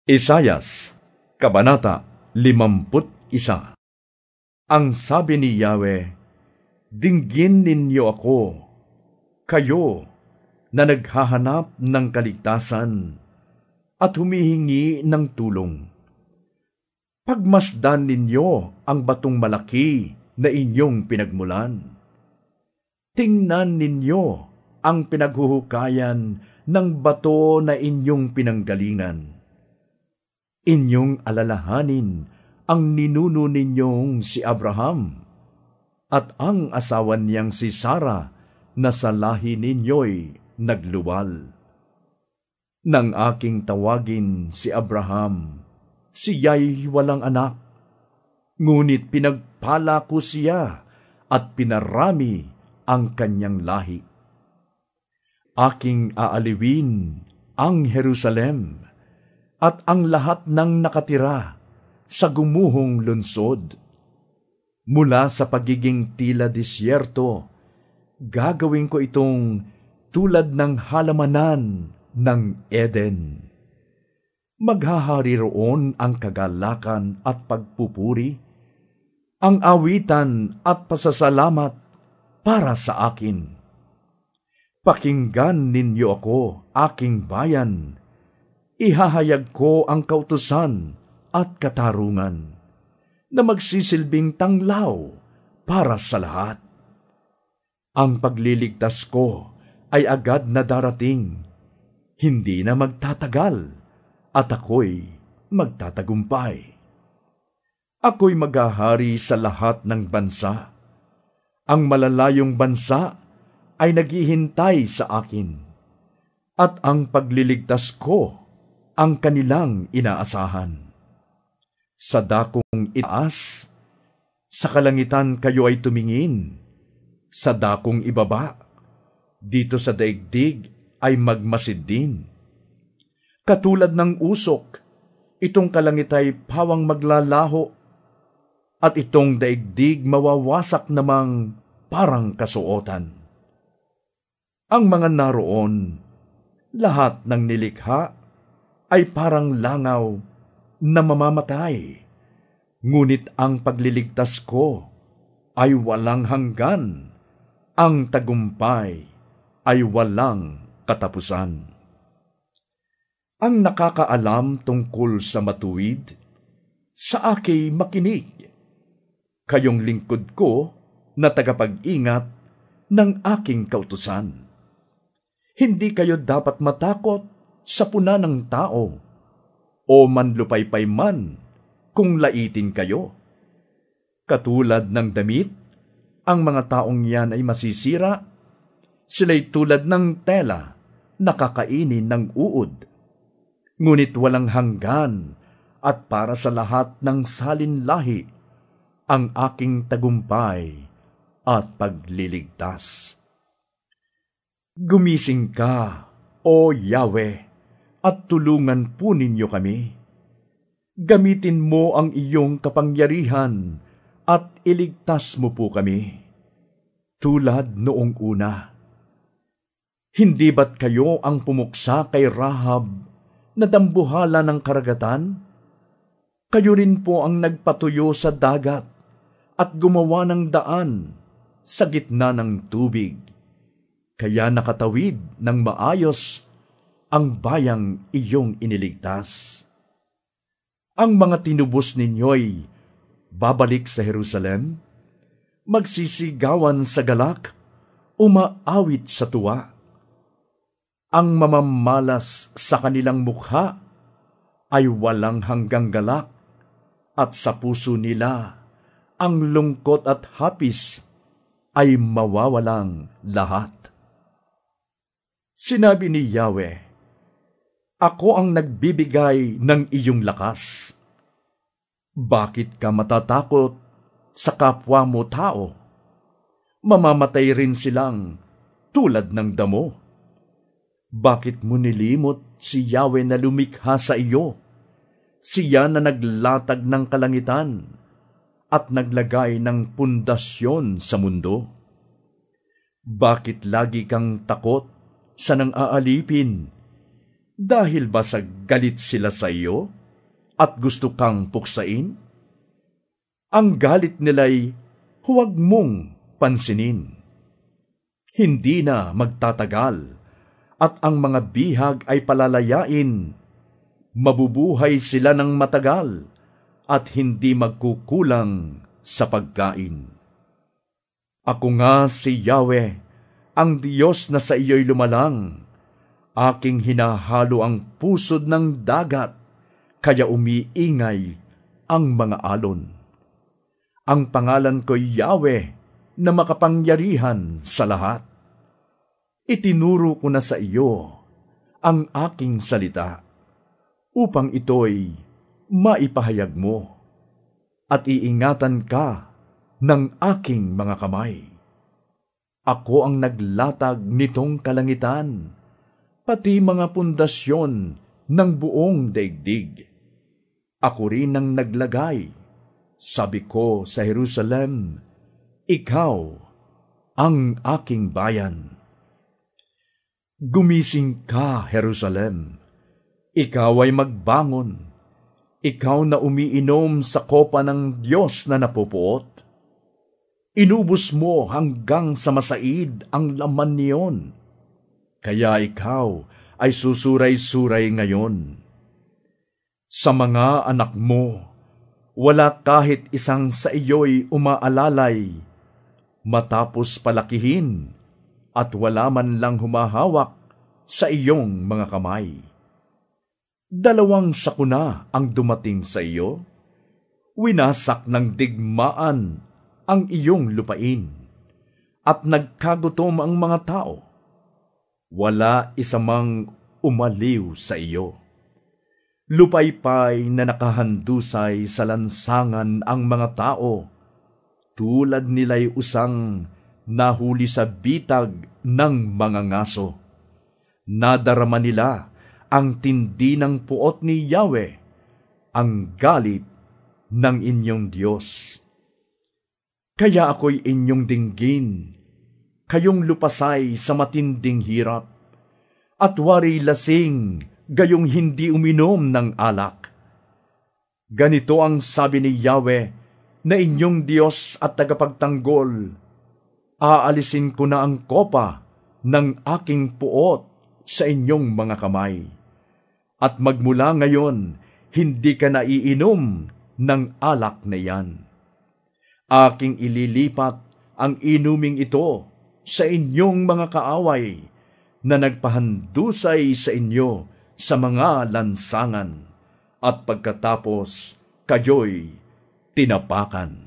Isayas, Kabanata 51. Ang sabi ni Yahweh, dinggin ninyo ako, kayo na naghahanap ng kaligtasan at humihingi ng tulong. Pagmasdan ninyo ang batong malaki na inyong pinagmulan. Tingnan ninyo ang pinaghuhukayan ng bato na inyong pinanggalingan. Inyong alalahanin ang ninuno ninyong si Abraham at ang asawa niyang si Sara na sa lahi ninyo'y nagluwal. Nang aking tawagin si Abraham, siya'y walang anak, ngunit pinagpala ko siya at pinarami ang kanyang lahi. Aking aaliwin ang Jerusalem at ang lahat ng nakatira sa gumuhong lunsod. Mula sa pagiging tila disyerto, gagawin ko itong tulad ng halamanan ng Eden. Maghahari roon ang kagalakan at pagpupuri, ang awitan at pasasalamat para sa akin. Pakinggan ninyo ako, aking bayan. Ihahayag ko ang kautusan at katarungan na magsisilbing tanglaw para sa lahat. Ang pagliligtas ko ay agad na darating, hindi na magtatagal, at ako'y magtatagumpay. Ako'y maghahari sa lahat ng bansa. Ang malalayong bansa ay naghihintay sa akin, at ang pagliligtas ko ang kanilang inaasahan. Sa dakong itaas, sa kalangitan kayo ay tumingin. Sa dakong ibaba, dito sa daigdig ay magmasid din. Katulad ng usok, itong kalangit ay pawang maglalaho, at itong daigdig mawawasak namang parang kasuotan. Ang mga naroon, lahat ng nilikha, ay parang langaw na mamamatay, ngunit ang pagliligtas ko ay walang hanggan, ang tagumpay ay walang katapusan. Ang nakakaalam tungkol sa matuwid, sa akin makinig, kayong lingkod ko na tagapag-ingat ng aking kautusan. Hindi kayo dapat matakot sa puna ng tao, o manlupaypay man kung laitin kayo. Katulad ng damit, ang mga taong yan ay masisira. Sila'y tulad ng tela na kakainin ng uod. Ngunit walang hanggan, at para sa lahat ng salinlahi, ang aking tagumpay at pagliligtas. Gumising ka, O Yahweh, at tulungan po ninyo kami. Gamitin mo ang iyong kapangyarihan at iligtas mo po kami, tulad noong una. Hindi ba't kayo ang pumuksa kay Rahab na dambuhala ng karagatan? Kayo rin po ang nagpatuyo sa dagat at gumawa ng daan sa gitna ng tubig. Kaya nakatawid ng maayos ang bayang iyong iniligtas. Ang mga tinubos ninyo'y babalik sa Jerusalem, magsisigawan sa galak, umaawit sa tuwa. Ang mamamalas sa kanilang mukha ay walang hanggang galak, at sa puso nila ang lungkot at hapis ay mawawalang lahat. Sinabi ni Yahweh, ako ang nagbibigay ng iyong lakas. Bakit ka matatakot sa kapwa mo tao? Mamamatay rin silang tulad ng damo. Bakit mo nilimot si Yahweh na lumikha sa iyo? Siya na naglatag ng kalangitan at naglagay ng pundasyon sa mundo. Bakit lagi kang takot sa nang aalipin? Dahil ba sa galit sila sa iyo? at gusto kang puksain? Ang galit nila'y huwag mong pansinin. Hindi na magtatagal, at ang mga bihag ay palalayain. Mabubuhay sila ng matagal, at hindi magkukulang sa pagkain. Ako nga si Yahweh, ang Diyos na sa iyo'y lumalang. Aking hinahalo ang pusod ng dagat, kaya umiingay ang mga alon. Ang pangalan ko'y Yahweh, na makapangyarihan sa lahat. Itinuro ko na sa iyo ang aking salita, upang ito'y maipahayag mo, at iingatan ka ng aking mga kamay. Ako ang naglatag nitong kalangitan, pati mga pundasyon ng buong daigdig. Ako rin ang naglagay. Sabi ko sa Jerusalem, ikaw ang aking bayan. Gumising ka, Jerusalem. Ikaw ay magbangon. Ikaw na umiinom sa kopa ng Diyos na napupuot. Inubos mo hanggang sa masaid ang laman niyon. Kaya ikaw ay susuray-suray ngayon. Sa mga anak mo, wala kahit isang sa iyo'y umaalalay, matapos palakihin, at wala man lang humahawak sa iyong mga kamay. 2 sakuna ang dumating sa iyo, winasak ng digmaan ang iyong lupain, at nagkagutom ang mga tao. Wala isa mang umaliw sa iyo. Lupaypay na nakahandusay sa lansangan ang mga tao, tulad nila'y usang nahuli sa bitag ng mga ngaso. Nadarama nila ang tindi ng puot ni Yahweh, ang galit ng inyong Diyos. Kaya ako'y inyong dinggin, kayong lupasay sa matinding hirap, at wari lasing gayong hindi uminom ng alak. Ganito ang sabi ni Yahweh, na inyong Diyos at tagapagtanggol, aalisin ko na ang kopa ng aking puot sa inyong mga kamay. At magmula ngayon, hindi ka na iinom ng alak na yan. Aking ililipat ang inuming ito sa inyong mga kaaway na nagpahandusay sa inyo sa mga lansangan, at pagkatapos kayo'y tinapakan.